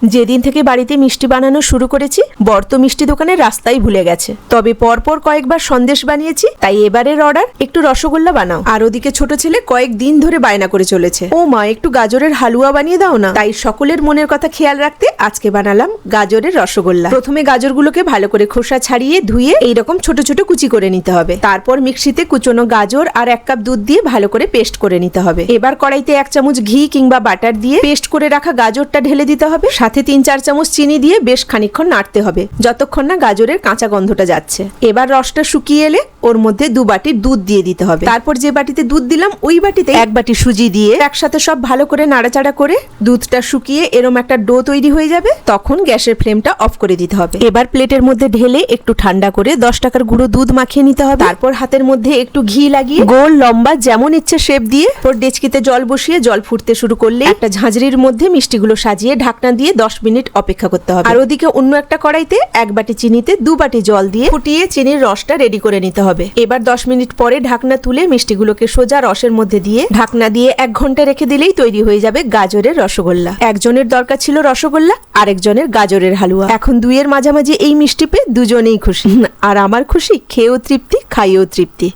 যেদিন থেকে বাড়িতে মিষ্টি বানানো শুরু করেছি বর তো মিষ্টি দোকানের রাস্তাই ভুলে গেছে। তবে পরপর কয়েকবার সন্দেশ বানিয়েছি, তাই এবারের অর্ডার একটু রসগোল্লা বানাও। আর ওদিকে ছোট ছেলে কয়েকদিন ধরে বায়না করে চলেছে, ও মা একটু গাজরের হালুয়া বানিয়ে দাও না। তাই সকলের মনের কথা খেয়াল রাখতে আজকে বানালাম গাজরের রসগোল্লা। প্রথমে গাজরগুলোকে ভালো করে খোসা ছাড়িয়ে ধুয়ে এইরকম ছোট ছোট কুচি করে নিতে হবে। তারপর মিক্সিতে কুচনো গাজর আর 1 কাপ দুধ দিয়ে ভালো করে পেস্ট করে নিতে হবে। এবার কড়াইতে 1 চামচ ঘি কিংবা বাটার দিয়ে পেস্ট করে রাখা গাজরটা ঢেলে দিতে হবে। সাথে 3-4 চামচ চিনি দিয়ে বেশ খানিকক্ষণ নাড়তে হবে, যতক্ষণ না গাজরের কাঁচা গন্ধটা যাচ্ছে। এবার রসটা শুকিয়ে এলে ওর মধ্যে 2 বাটি দুধ দিয়ে দিতে হবে। তারপর যে বাটিতে দুধ দিলাম ওই বাটিতে 1 বাটি সুজি দিয়ে একসাথে সব ভালো করে নাড়াচাড়া করে দুধটা শুকিয়ে এরম একটা ডো তৈরি হয়ে যাবে, তখন গ্যাসের ফ্লেমটা অফ করে দিতে হবে। এবার প্লেটের মধ্যে ঢেলে একটু ঠান্ডা করে 10 টাকার গুঁড়ো দুধ মাখিয়ে নিতে হবে। তারপর হাতের মধ্যে একটু ঘি লাগিয়ে গোল লম্বা যেমন ইচ্ছে শেপ দিয়ে ওর ডেচকিতে জল বসিয়ে জল ফুটতে শুরু করলে একটা ঝাঁঝরির মধ্যে মিষ্টিগুলো সাজিয়ে ঢাকনা দিয়ে 10 মিনিট অপেক্ষা করতে হবে। আর ওদিকে অন্য একটা কড়াইতে 1 বাটি চিনিতে 2 বাটি জল দিয়ে ফুটিয়ে চিনির রসটা রেডি করে নিতে হবে। এবার 10 মিনিট পরে ঢাকনা তুলে মিষ্টিগুলোকে সোজা রসের মধ্যে দিয়ে ঢাকনা দিয়ে 1 ঘন্টা রেখে দিলেই তৈরি হয়ে যাবে গাজরের রসগোল্লা। একজনের দরকার ছিল রসগোল্লা, আরেকজনের গাজরের হালুয়া। এখন দুইয়ের মাঝামাঝি এই মিষ্টি পেয়ে দুজনেই খুশি। আর আমার খুশি, খেয়েও তৃপ্তি, খাইয়েও তৃপ্তি।